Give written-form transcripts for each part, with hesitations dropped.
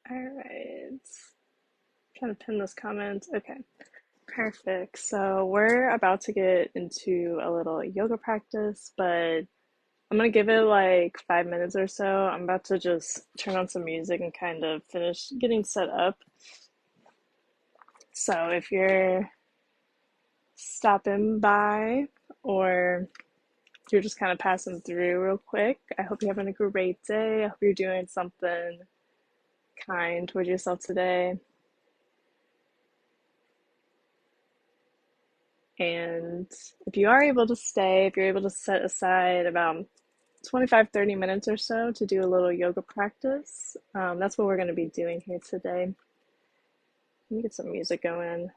All right. Trying to pin this comment. Okay, perfect. So we're about to get into a little yoga practice, but I'm gonna give it like 5 minutes or so. I'm about to just turn on some music and kind of finish getting set up. So if you're stopping by or you're just kind of passing through real quick, I hope you're having a great day. I hope you're doing something kind towards yourself today. And if you are able to stay, if you're able to set aside about 25-30 minutes or so to do a little yoga practice, that's what we're going to be doing here today. Let me get some music going.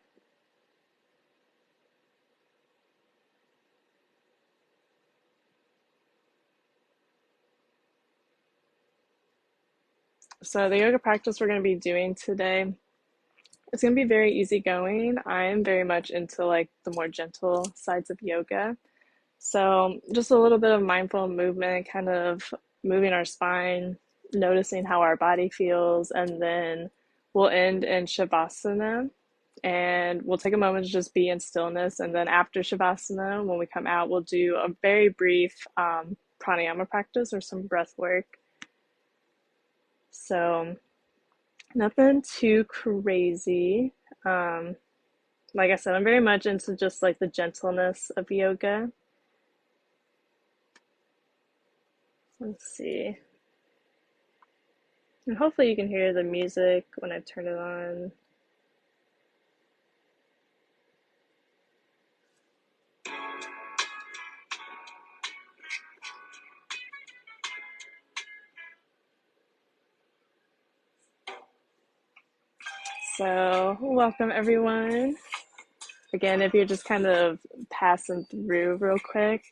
So the yoga practice we're going to be doing today, it's going to be very easygoing. I'm very much into like the more gentle sides of yoga. So just a little bit of mindful movement, kind of moving our spine, noticing how our body feels, and then we'll end in Shavasana. And we'll take a moment to just be in stillness. And then after Shavasana, when we come out, we'll do a very brief pranayama practice or some breath work. So nothing too crazy. Um, like I said, I'm very much into just like the gentleness of yoga. Let's see. And hopefully you can hear the music when I turn it on. So, welcome everyone. Again, if you're just kind of passing through real quick,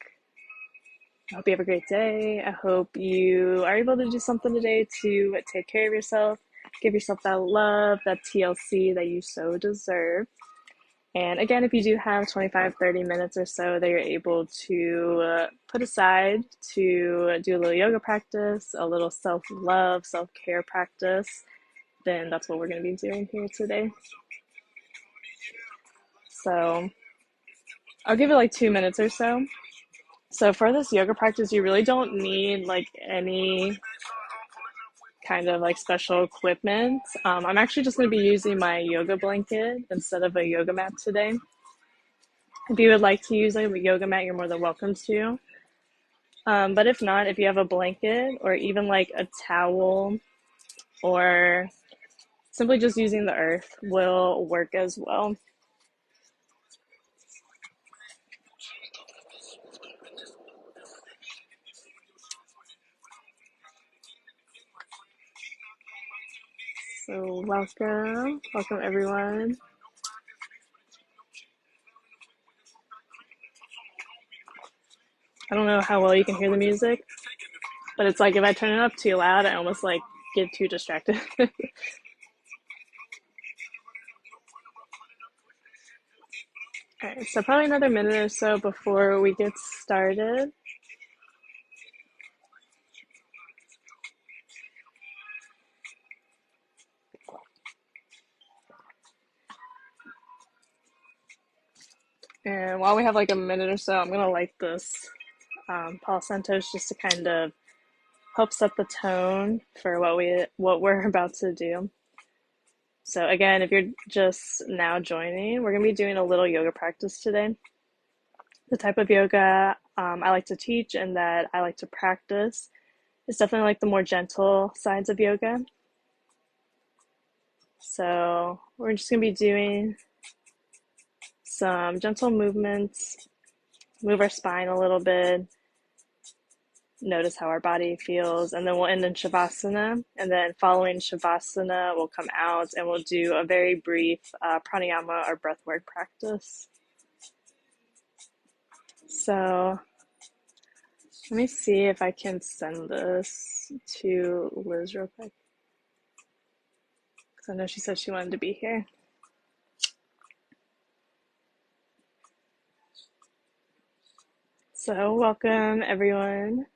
I hope you have a great day. I hope you are able to do something today to take care of yourself, give yourself that love, that TLC that you so deserve. And again, if you do have 25-30 minutes or so that you're able to put aside to do a little yoga practice, a little self love, self care practice, then that's what we're going to be doing here today. So I'll give it like 2 minutes or so. So for this yoga practice, you really don't need like any kind of like special equipment. I'm actually just going to be using my yoga blanket instead of a yoga mat today. If you would like to use a yoga mat, you're more than welcome to. But if not, if you have a blanket or even like a towel or simply just using the earth will work as well. So welcome everyone. I don't know how well you can hear the music, but it's like if I turn it up too loud, I almost like get too distracted. All right, so probably another minute or so before we get started. And while we have like a minute or so, I'm gonna light this Palo Santos just to kind of help set the tone for what we're about to do. So again, if you're just now joining, we're gonna be doing a little yoga practice today. The type of yoga I like to teach and that I like to practice is definitely like the more gentle sides of yoga. So we're just gonna be doing some gentle movements, move our spine a little bit, notice how our body feels, and then we'll end in Shavasana. And then following Shavasana, we'll come out and we'll do a very brief pranayama or breathwork practice. So let me see if I can send this to Liz real quick, because I know she said she wanted to be here. So welcome everyone.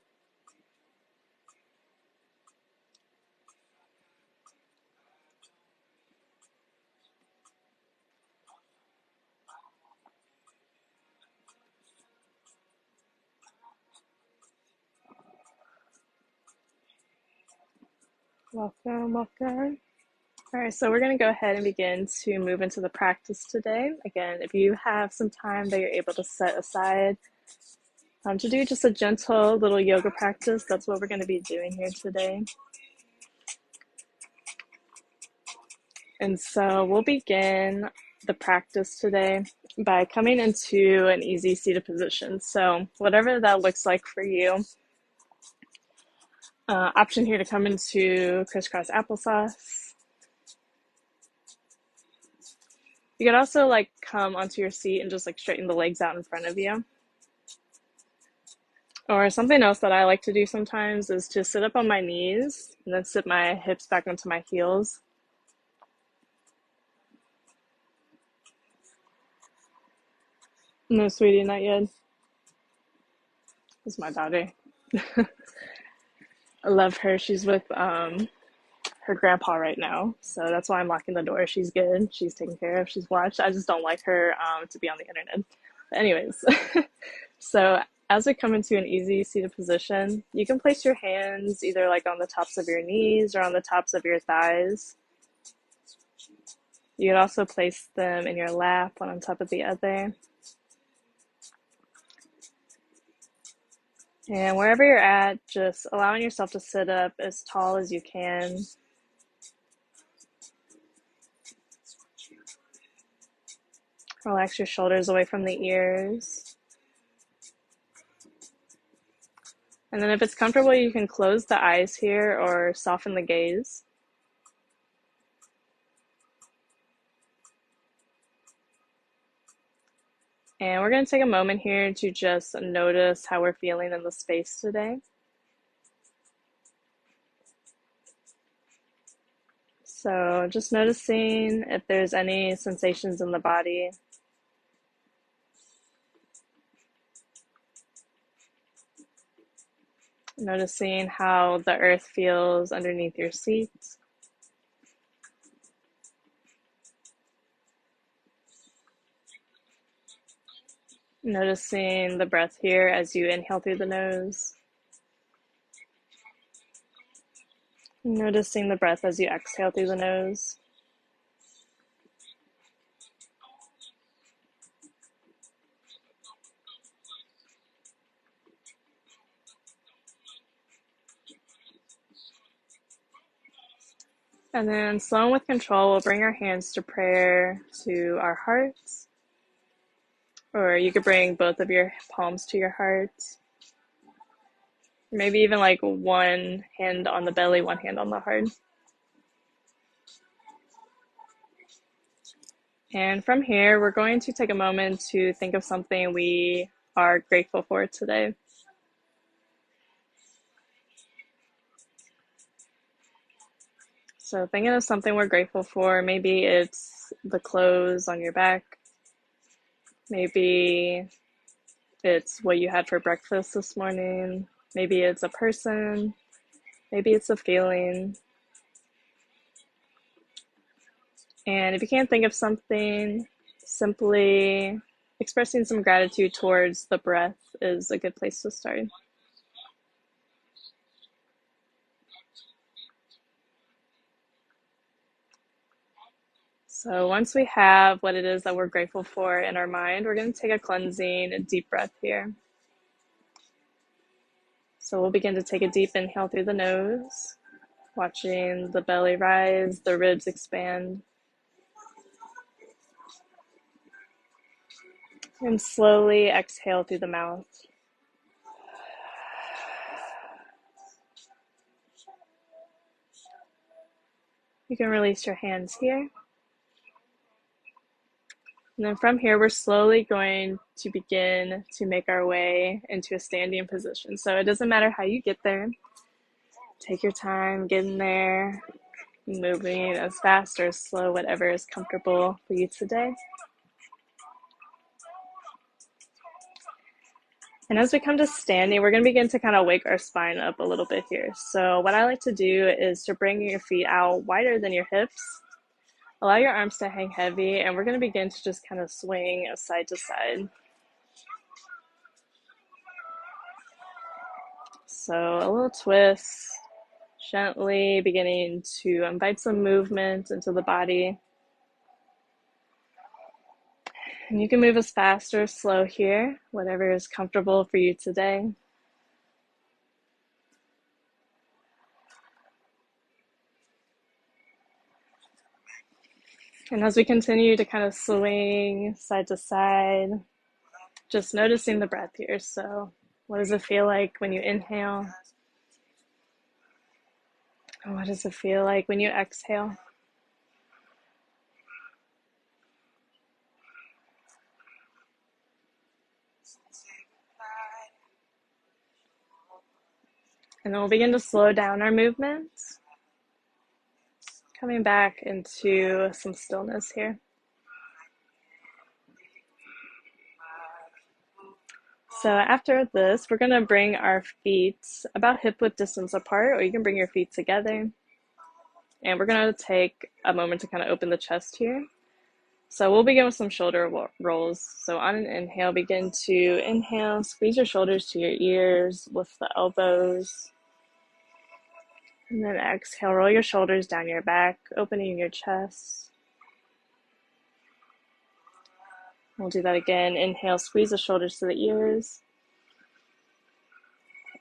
Welcome, welcome. All right, so we're going to go ahead and begin to move into the practice today. Again, if you have some time that you're able to set aside to do just a gentle little yoga practice, that's what we're going to be doing here today. And so we'll begin the practice today by coming into an easy seated position. So whatever that looks like for you. Option here to come into crisscross applesauce. You could also come onto your seat and just straighten the legs out in front of you. Or something else that I like to do sometimes is to sit up on my knees and then sit my hips back onto my heels. No, sweetie, not yet. This is my daughter. I love her. She's with her grandpa right now, so that's why I'm locking the door. She's good. She's taken care of. She's watched. I just don't like her to be on the internet. But anyways, so as we come into an easy seated position, you can place your hands either on the tops of your knees or on the tops of your thighs. You could also place them in your lap, one on top of the other. And wherever you're at, just allowing yourself to sit up as tall as you can. Relax your shoulders away from the ears. And then if it's comfortable, you can close the eyes here or soften the gaze. And we're going to take a moment here to just notice how we're feeling in the space today. So just noticing if there's any sensations in the body. Noticing how the earth feels underneath your seat. Noticing the breath here as you inhale through the nose. Noticing the breath as you exhale through the nose. And then slow and with control, we'll bring our hands to prayer to our hearts. Or you could bring both of your palms to your heart. Maybe even one hand on the belly, one hand on the heart. And from here, we're going to take a moment to think of something we are grateful for today. So thinking of something we're grateful for, maybe it's the clothes on your back. Maybe it's what you had for breakfast this morning. Maybe it's a person. Maybe it's a feeling. And if you can't think of something, simply expressing some gratitude towards the breath is a good place to start. So once we have what it is that we're grateful for in our mind, we're going to take a cleansing, a deep breath here. So we'll begin to take a deep inhale through the nose, watching the belly rise, the ribs expand. And slowly exhale through the mouth. You can release your hands here. And then from here, we're slowly going to begin to make our way into a standing position. So it doesn't matter how you get there. Take your time getting there, moving as fast or as slow, whatever is comfortable for you today. And as we come to standing, we're going to begin to kind of wake our spine up a little bit here. So what I like to do is to bring your feet out wider than your hips. Allow your arms to hang heavy, and we're going to begin to just kind of swing side to side. So a little twist, Gently beginning to invite some movement into the body. And you can move as fast or slow here, whatever is comfortable for you today. And as we continue to kind of swing side to side, just noticing the breath here. So what does it feel like when you inhale? And what does it feel like when you exhale? And then we'll begin to slow down our movements, coming back into some stillness here. So after this, we're going to bring our feet about hip-width distance apart, or you can bring your feet together. And we're going to take a moment to kind of open the chest here. So we'll begin with some shoulder rolls. So on an inhale, begin to inhale, squeeze your shoulders to your ears, lift the elbows. And then exhale, roll your shoulders down your back, opening your chest. We'll do that again. Inhale, squeeze the shoulders to the ears.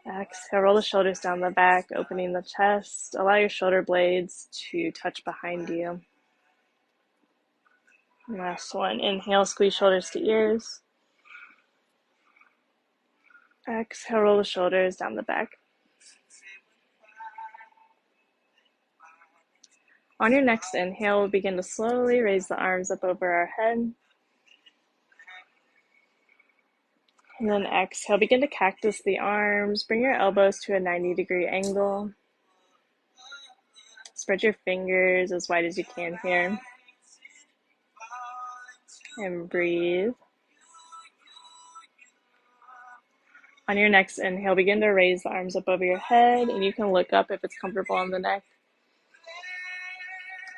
Exhale, roll the shoulders down the back, opening the chest. Allow your shoulder blades to touch behind you. Last one. Inhale, squeeze shoulders to ears. Exhale, roll the shoulders down the back. On your next inhale, we'll begin to slowly raise the arms up over our head. And then exhale, begin to cactus the arms. Bring your elbows to a 90-degree angle. Spread your fingers as wide as you can here. And breathe. On your next inhale, begin to raise the arms up over your head, and you can look up if it's comfortable on the neck.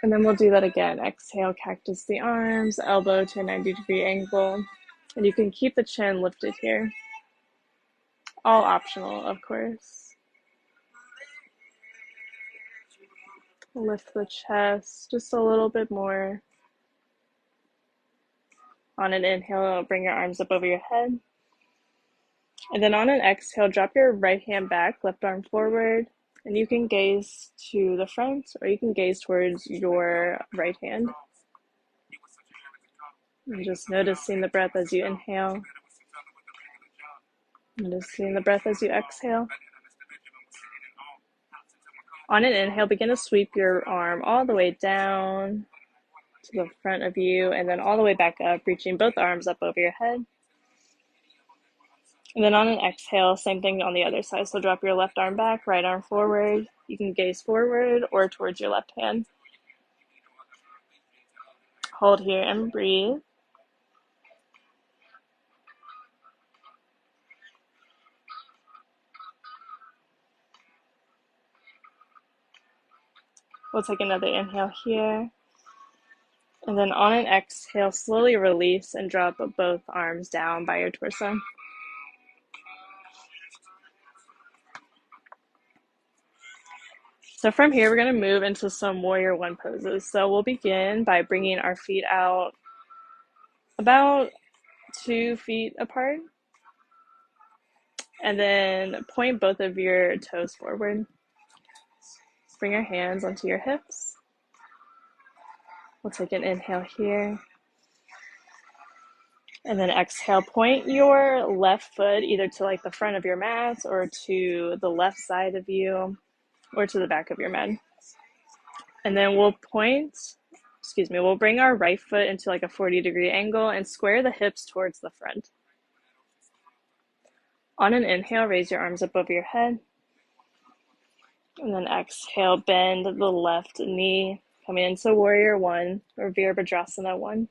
And then we'll do that again. Exhale, cactus the arms, elbow to a 90-degree angle. And you can keep the chin lifted here. All optional, of course. Lift the chest just a little bit more. On an inhale, bring your arms up over your head. And then on an exhale, drop your right hand back, left arm forward. And you can gaze to the front, or you can gaze towards your right hand. And just noticing the breath as you inhale. Noticing the breath as you exhale. On an inhale, begin to sweep your arm all the way down to the front of you, and then all the way back up, reaching both arms up over your head. And then on an exhale, same thing on the other side. So drop your left arm back, right arm forward. You can gaze forward or towards your left hand. Hold here and breathe. We'll take another inhale here. And then on an exhale, slowly release and drop both arms down by your torso. So from here, we're going to move into some warrior one poses. So we'll begin by bringing our feet out about 2 feet apart. And then point both of your toes forward. Bring your hands onto your hips. We'll take an inhale here. And then exhale, point your left foot either to like the front of your mat or to the left side of you or to the back of your mat. And then we'll bring our right foot into like a 40-degree angle and square the hips towards the front. On an inhale, raise your arms up over your head. And then exhale, bend the left knee, coming into warrior one or Virabhadrasana one.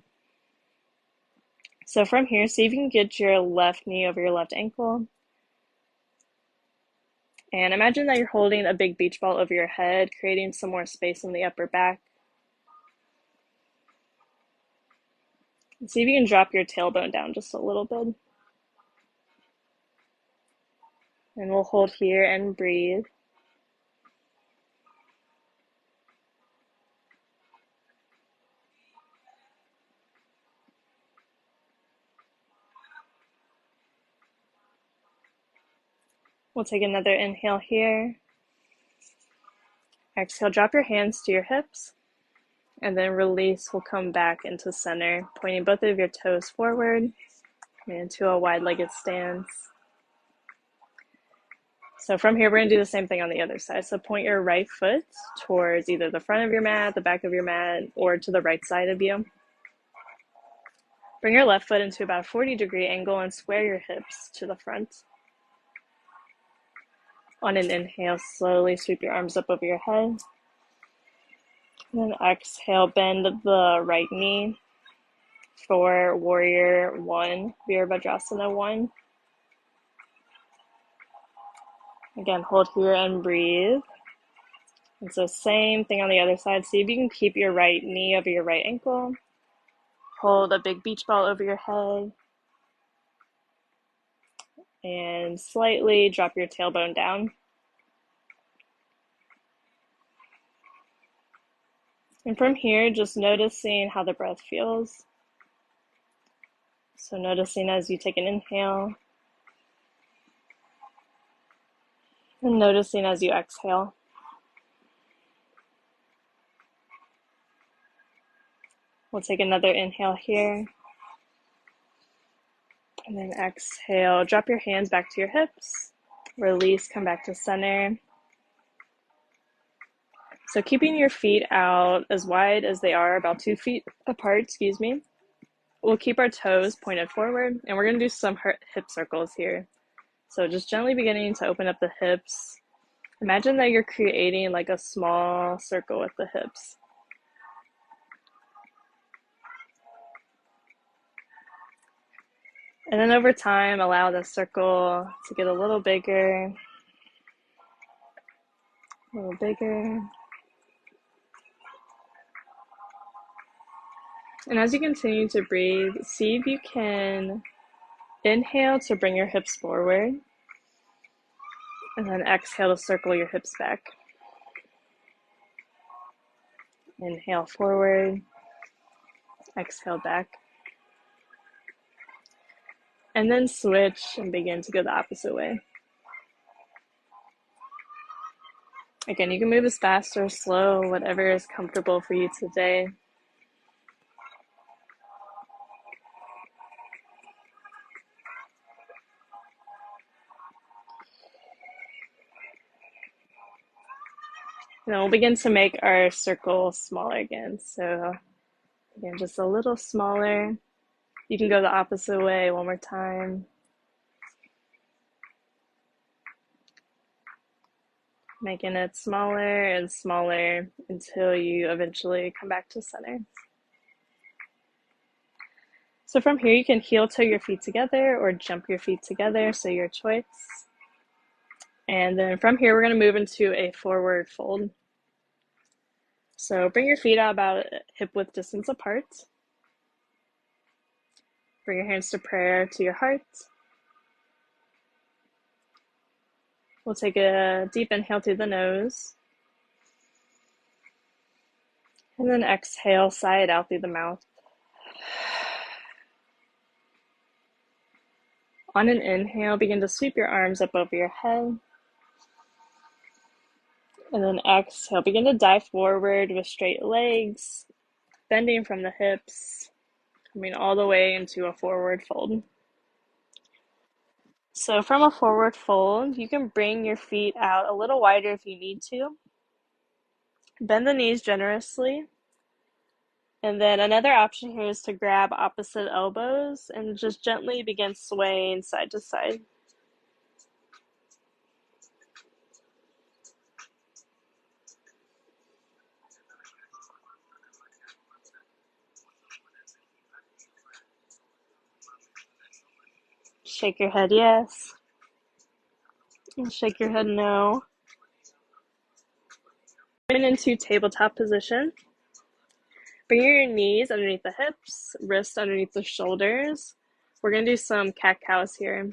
So from here, see if you can get your left knee over your left ankle. And imagine that you're holding a big beach ball over your head, creating some more space in the upper back. And see if you can drop your tailbone down just a little bit. And we'll hold here and breathe. We'll take another inhale here. Exhale, drop your hands to your hips. And then release, we'll come back into center, pointing both of your toes forward and into a wide-legged stance. So from here, we're going to do the same thing on the other side. So point your right foot towards either the front of your mat, the back of your mat, or to the right side of you. Bring your left foot into about a 40-degree angle and square your hips to the front. On an inhale, slowly sweep your arms up over your head. And then exhale, bend the right knee for warrior one, Virabhadrasana 1. Again, hold here and breathe. And so same thing on the other side. See if you can keep your right knee over your right ankle. Hold a big beach ball over your head. And slightly drop your tailbone down. And from here, just noticing how the breath feels. So noticing as you take an inhale. And noticing as you exhale. We'll take another inhale here. And then exhale, drop your hands back to your hips. Release, come back to center. So keeping your feet out as wide as they are, about 2 feet apart, We'll keep our toes pointed forward, and we're going to do some hip circles here. So just gently beginning to open up the hips. Imagine that you're creating like a small circle with the hips. And then over time, allow the circle to get a little bigger. A little bigger. And as you continue to breathe, see if you can inhale to bring your hips forward. And then exhale to circle your hips back. Inhale forward. Exhale back. And then switch and begin to go the opposite way. Again, you can move as fast or slow, whatever is comfortable for you today. And then we'll begin to make our circle smaller again. So again, just a little smaller. You can go the opposite way one more time. Making it smaller and smaller until you eventually come back to center. So from here, you can heel toe your feet together or jump your feet together, so your choice. And then from here, we're going to move into a forward fold. So bring your feet out about hip width distance apart. Bring your hands to prayer to your heart. We'll take a deep inhale through the nose. And then exhale, sigh it out through the mouth. On an inhale, begin to sweep your arms up over your head. And then exhale, begin to dive forward with straight legs, bending from the hips, coming all the way into a forward fold. So from a forward fold, you can bring your feet out a little wider if you need to. Bend the knees generously. And then another option here is to grab opposite elbows and just gently begin swaying side to side. Shake your head yes. And shake your head no. Into tabletop position. Bring your knees underneath the hips, wrists underneath the shoulders. We're going to do some cat-cows here.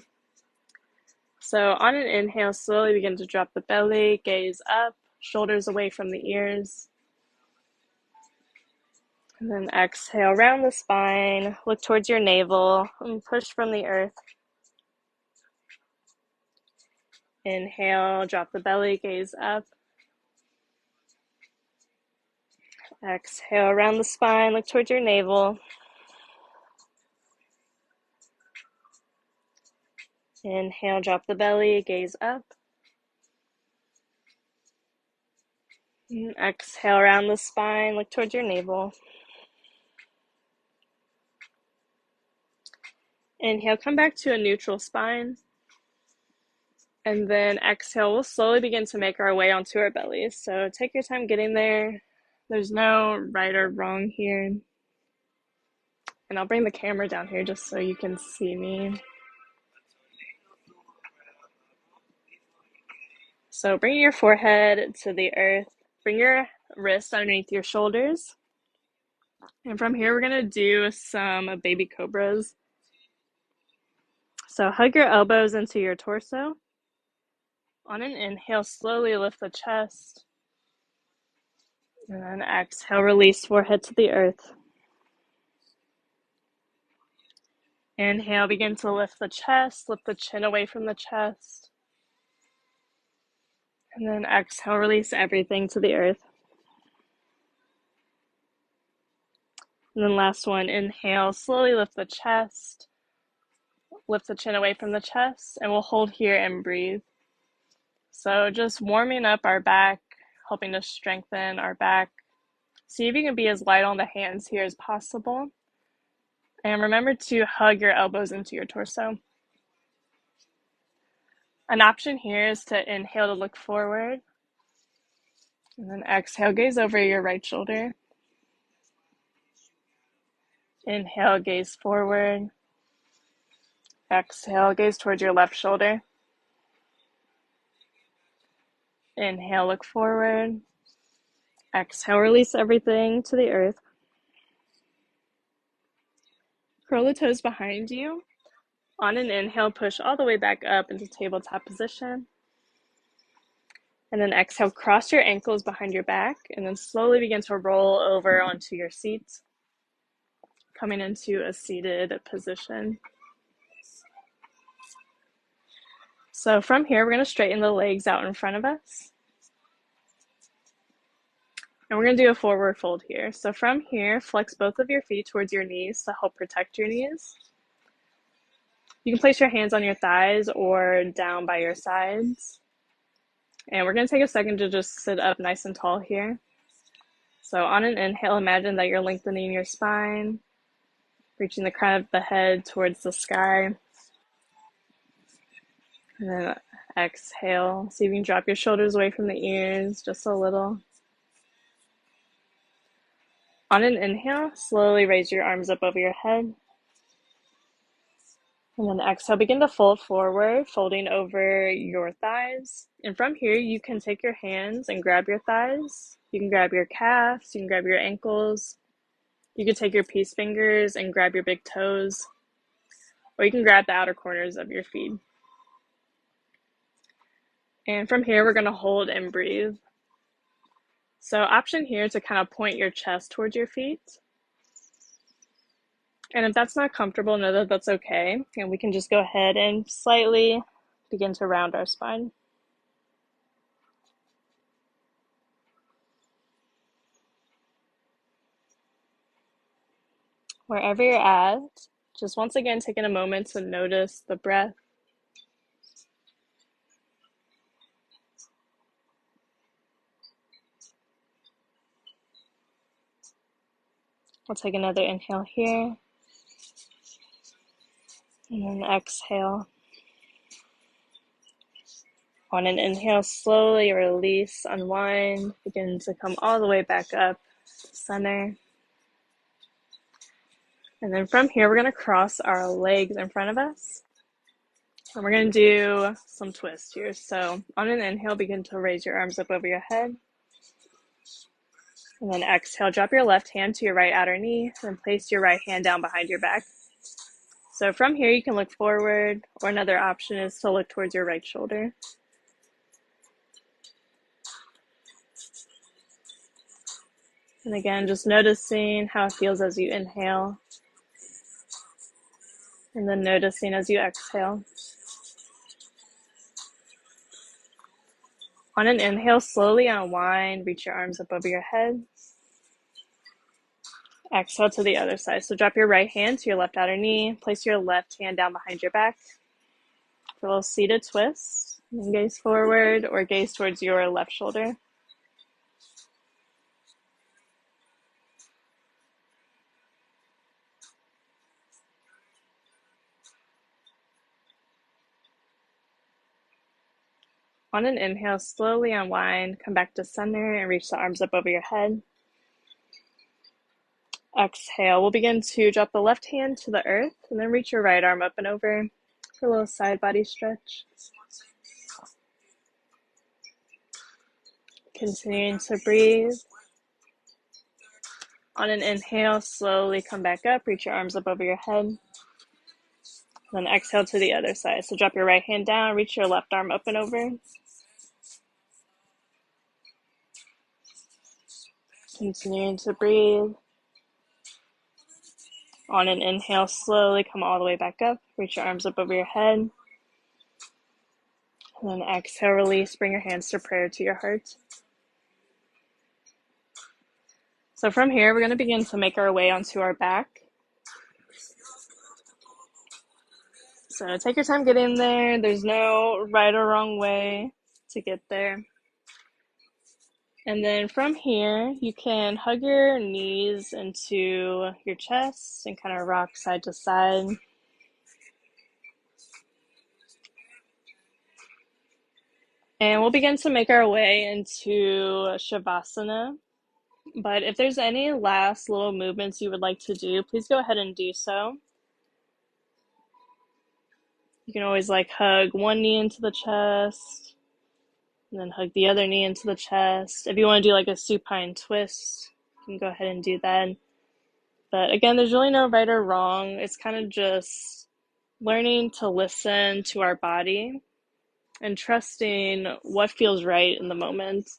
So on an inhale, slowly begin to drop the belly, gaze up, shoulders away from the ears. And then exhale, round the spine, look towards your navel, and push from the earth. Inhale, drop the belly, gaze up. Exhale, around the spine, look towards your navel. Inhale, drop the belly, gaze up. Exhale, around the spine, look towards your navel. Inhale, come back to a neutral spine. And then exhale, we'll slowly begin to make our way onto our bellies. So take your time getting there. There's no right or wrong here. And I'll bring the camera down here just so you can see me. So bring your forehead to the earth. Bring your wrists underneath your shoulders. And from here, we're going to do some baby cobras. So hug your elbows into your torso. On an inhale, slowly lift the chest. And then exhale, release forehead to the earth. Inhale, begin to lift the chest, lift the chin away from the chest. And then exhale, release everything to the earth. And then last one, inhale, slowly lift the chest, lift the chin away from the chest, and we'll hold here and breathe. So just warming up our back, helping to strengthen our back. See if you can be as light on the hands here as possible. And remember to hug your elbows into your torso. An option here is to inhale to look forward. And then exhale, gaze over your right shoulder. Inhale, gaze forward. Exhale, gaze towards your left shoulder. Inhale, look forward. Exhale, release everything to the earth. Curl the toes behind you. On an inhale, push all the way back up into tabletop position. And then exhale, cross your ankles behind your back, and then slowly begin to roll over onto your seat, coming into a seated position. So from here, we're going to straighten the legs out in front of us. And we're going to do a forward fold here. So from here, flex both of your feet towards your knees to help protect your knees. You can place your hands on your thighs or down by your sides. And we're going to take a second to just sit up nice and tall here. So on an inhale, imagine that you're lengthening your spine, reaching the crown of the head towards the sky. And then exhale. See if you can drop your shoulders away from the ears just a little. On an inhale, slowly raise your arms up over your head. And then exhale, begin to fold forward, folding over your thighs. And from here, you can take your hands and grab your thighs. You can grab your calves, you can grab your ankles. You can take your peace fingers and grab your big toes. Or you can grab the outer corners of your feet. And from here, we're going to hold and breathe. So option here to kind of point your chest towards your feet. And if that's not comfortable, know that that's okay. And we can just go ahead and slightly begin to round our spine. Wherever you're at, just once again taking a moment to notice the breath. We'll take another inhale here. And then exhale. On an inhale, slowly release, unwind, begin to come all the way back up to center. And then from here, we're going to cross our legs in front of us. And we're going to do some twists here. So on an inhale, begin to raise your arms up over your head. And then exhale, drop your left hand to your right outer knee, and place your right hand down behind your back. So from here, you can look forward, or another option is to look towards your right shoulder. And again, just noticing how it feels as you inhale, and then noticing as you exhale. On an inhale, slowly unwind, reach your arms up over your head. Exhale to the other side. So drop your right hand to your left outer knee. Place your left hand down behind your back for a little seated twist. And gaze forward or gaze towards your left shoulder. On an inhale, slowly unwind, come back to center and reach the arms up over your head. Exhale, we'll begin to drop the left hand to the earth and then reach your right arm up and over for a little side body stretch. Continuing to breathe. On an inhale, slowly come back up, reach your arms up over your head. Then exhale to the other side. So drop your right hand down, reach your left arm up and over. Continuing to breathe. On an inhale, slowly come all the way back up, reach your arms up over your head. And then exhale, release, bring your hands to prayer to your heart. So from here, we're going to begin to make our way onto our back. So take your time getting there. There's no right or wrong way to get there. And then from here, you can hug your knees into your chest and kind of rock side to side. And we'll begin to make our way into Shavasana. But if there's any last little movements you would like to do, please go ahead and do so. You can always hug one knee into the chest and then hug the other knee into the chest. If you want to do a supine twist, you can go ahead and do that. But again, there's really no right or wrong. It's kind of just learning to listen to our body and trusting what feels right in the moment.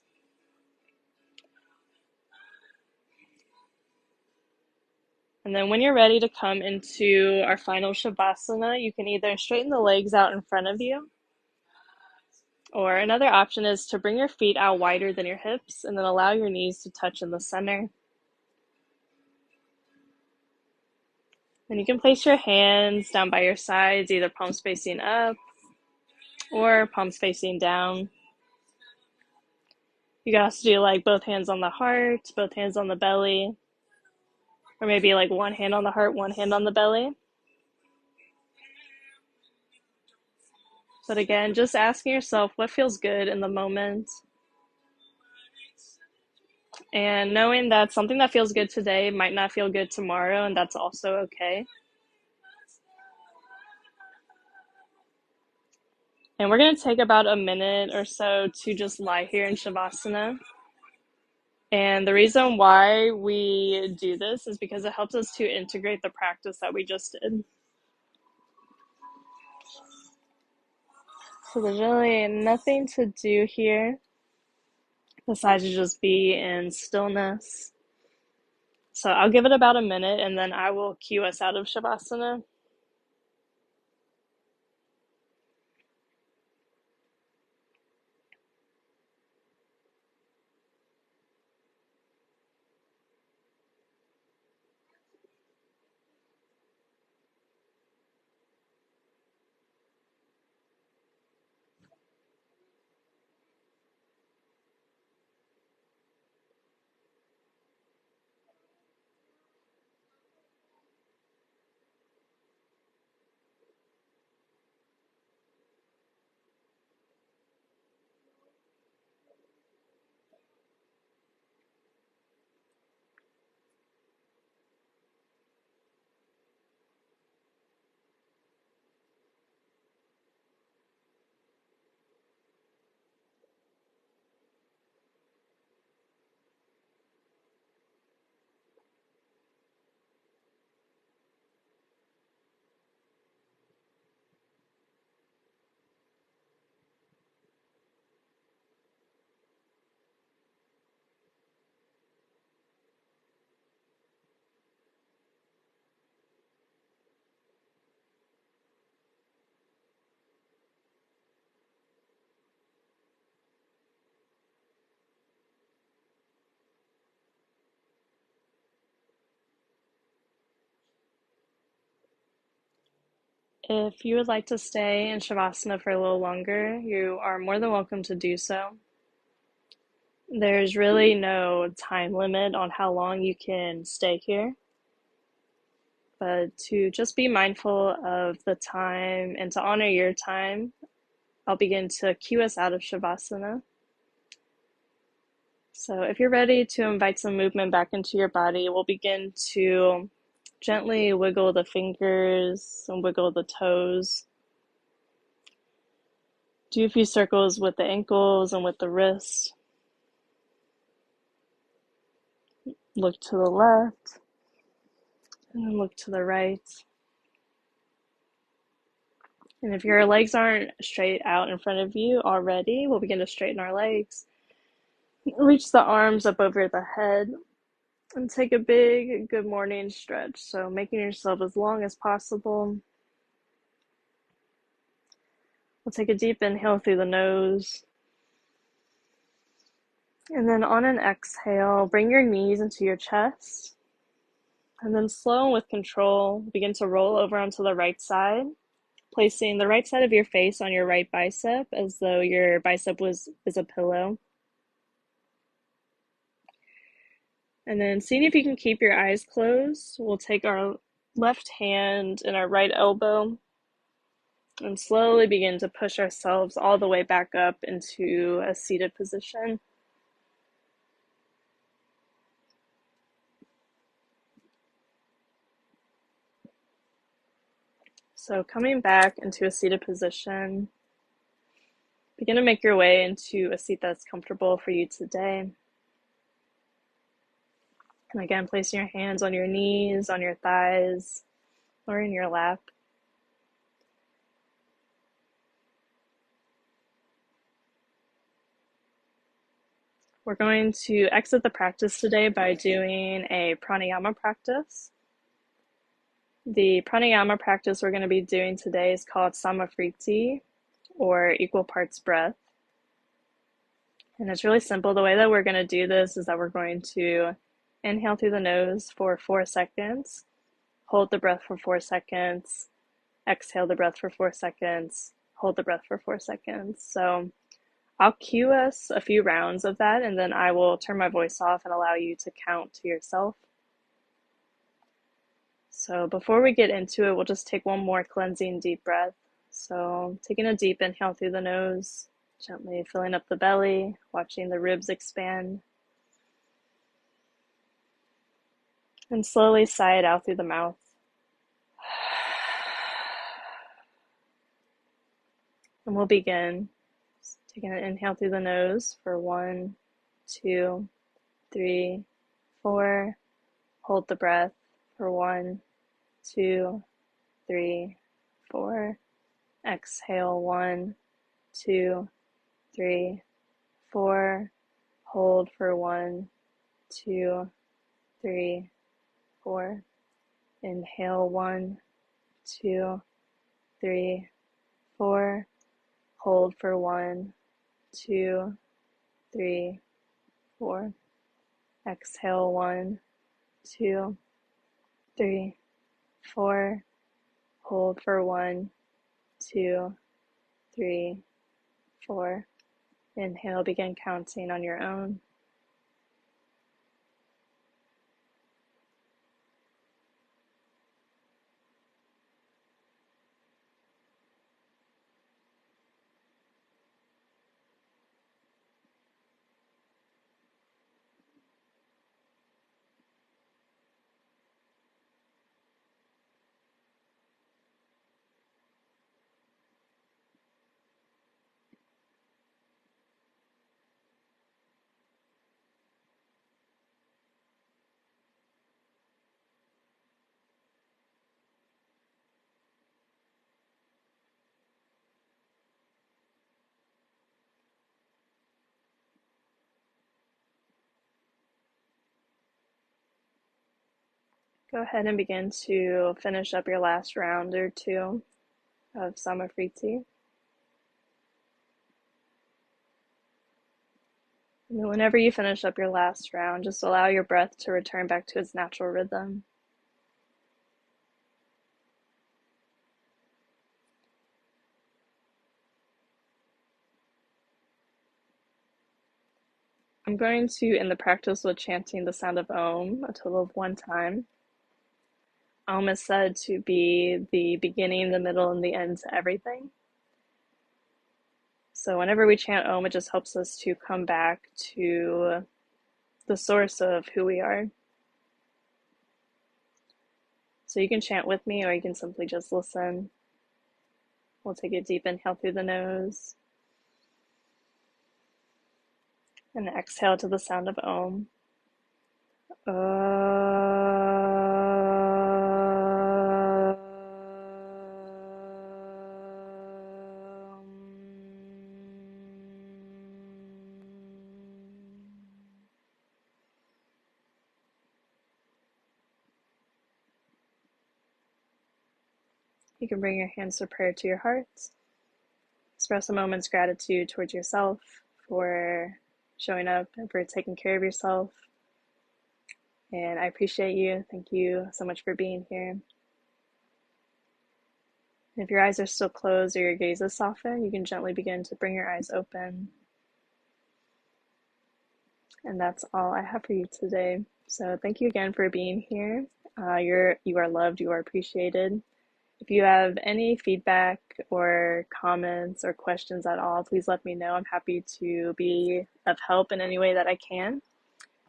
And then when you're ready to come into our final Shavasana, you can either straighten the legs out in front of you, or another option is to bring your feet out wider than your hips and then allow your knees to touch in the center. Then you can place your hands down by your sides, either palms facing up or palms facing down. You can also do both hands on the heart, both hands on the belly, or maybe one hand on the heart, one hand on the belly. But again, just asking yourself what feels good in the moment. And knowing that something that feels good today might not feel good tomorrow, and that's also okay. And we're going to take about a minute or so to just lie here in Shavasana. And the reason why we do this is because it helps us to integrate the practice that we just did. So there's really nothing to do here besides to just be in stillness. So I'll give it about a minute and then I will cue us out of Shavasana. If you would like to stay in Shavasana for a little longer, you are more than welcome to do so. There's really no time limit on how long you can stay here, but to just be mindful of the time and to honor your time, I'll begin to cue us out of Shavasana. So if you're ready to invite some movement back into your body, we'll begin to gently wiggle the fingers and wiggle the toes. Do a few circles with the ankles and with the wrists. Look to the left and then look to the right. And if your legs aren't straight out in front of you already, we'll begin to straighten our legs. Reach the arms up over the head and take a big good morning stretch. So making yourself as long as possible. We'll take a deep inhale through the nose. And then on an exhale, bring your knees into your chest. And then slow and with control, begin to roll over onto the right side, placing the right side of your face on your right bicep as though your bicep is a pillow. And then seeing if you can keep your eyes closed, we'll take our left hand and our right elbow and slowly begin to push ourselves all the way back up into a seated position. So coming back into a seated position, begin to make your way into a seat that's comfortable for you today. And again, placing your hands on your knees, on your thighs, or in your lap. We're going to exit the practice today by doing a pranayama practice. The pranayama practice we're going to be doing today is called samafriti, or equal parts breath. And it's really simple. The way that we're going to do this is that we're going to inhale through the nose for 4 seconds, hold the breath for 4 seconds, exhale the breath for 4 seconds, hold the breath for 4 seconds. So I'll cue us a few rounds of that, and then I will turn my voice off and allow you to count to yourself. So before we get into it, we'll just take one more cleansing deep breath. So taking a deep inhale through the nose, gently filling up the belly, watching the ribs expand. And slowly sigh it out through the mouth. And we'll begin. Taking an inhale through the nose for 1, 2, 3, 4. Hold the breath for 1, 2, 3, 4. Exhale 1, 2, 3, 4. Hold for 1, 2, 3, 4. Inhale 1, 2, 3, 4. Hold for 1, 2, 3, 4. Exhale 1, 2, 3, 4. Hold for 1, 2, 3, 4. Inhale, begin counting on your own. Go ahead and begin to finish up your last round or two of samafriti. And then whenever you finish up your last round, just allow your breath to return back to its natural rhythm. I'm going to end the practice with chanting the sound of Om a total of 1 time. Om is said to be the beginning, the middle, and the end to everything. So whenever we chant Om, it just helps us to come back to the source of who we are. So you can chant with me, or you can simply just listen. We'll take a deep inhale through the nose and exhale to the sound of Om. You can bring your hands to prayer to your heart. Express a moment's gratitude towards yourself for showing up and for taking care of yourself. And I appreciate you. Thank you so much for being here. If your eyes are still closed or your gaze is softened, you can gently begin to bring your eyes open. And that's all I have for you today. So thank you again for being here. You are loved, you are appreciated. If you have any feedback or comments or questions at all, please let me know. I'm happy to be of help in any way that I can.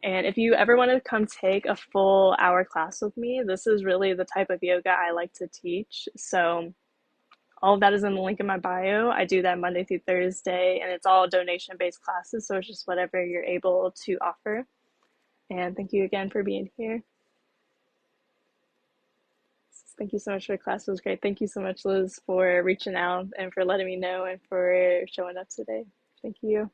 And if you ever want to come take a full hour class with me, this is really the type of yoga I like to teach. So all of that is in the link in my bio. I do that Monday through Thursday, and it's all donation-based classes, so it's just whatever you're able to offer. And thank you again for being here. Thank you so much for the class. It was great. Thank you so much, Liz, for reaching out and for letting me know and for showing up today. Thank you.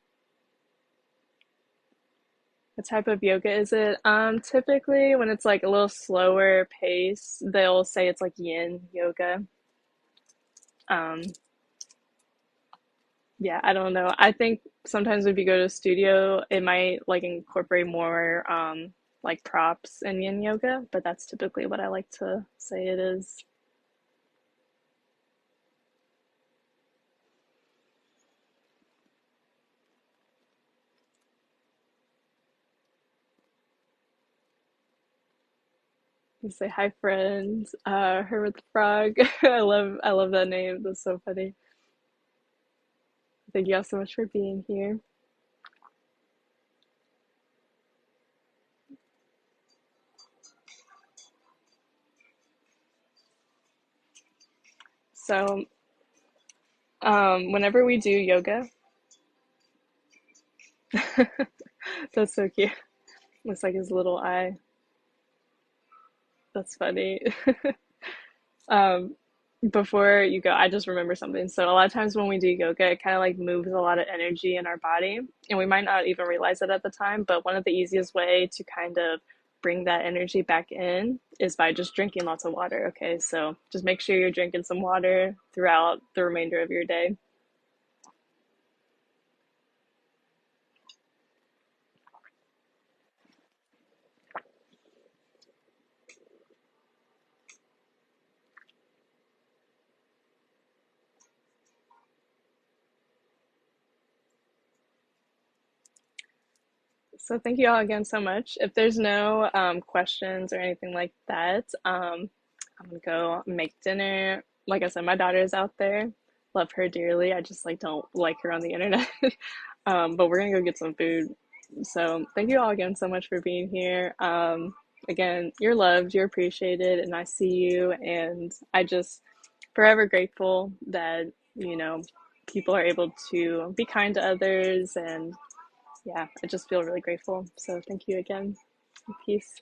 What type of yoga is it? Typically when it's like a little slower pace, they'll say it's like yin yoga. Um, yeah, I don't know. I think sometimes if you go to a studio, it might like incorporate more like props in yin yoga, but that's typically what I like to say it is. You say hi, friends. Hermit the Frog. I love that name. That's so funny. Thank you all so much for being here. So, whenever we do yoga, that's so cute. Looks like his little eye. That's funny. Um, before you go, I just remember something. So a lot of times when we do yoga, it kind of like moves a lot of energy in our body, and we might not even realize it at the time. But one of the easiest way to kind of bring that energy back in is by just drinking lots of water. Okay, so just make sure you're drinking some water throughout the remainder of your day. So thank you all again so much. If there's no questions or anything like that, I'm gonna go make dinner. Like I said, my daughter is out there. Love her dearly. I just like don't like her on the internet. But we're gonna go get some food. So thank you all again so much for being here. Again, you're loved, you're appreciated, and I see you. And I just forever grateful that, you know, people are able to be kind to others, and yeah, I just feel really grateful. So thank you again. Peace.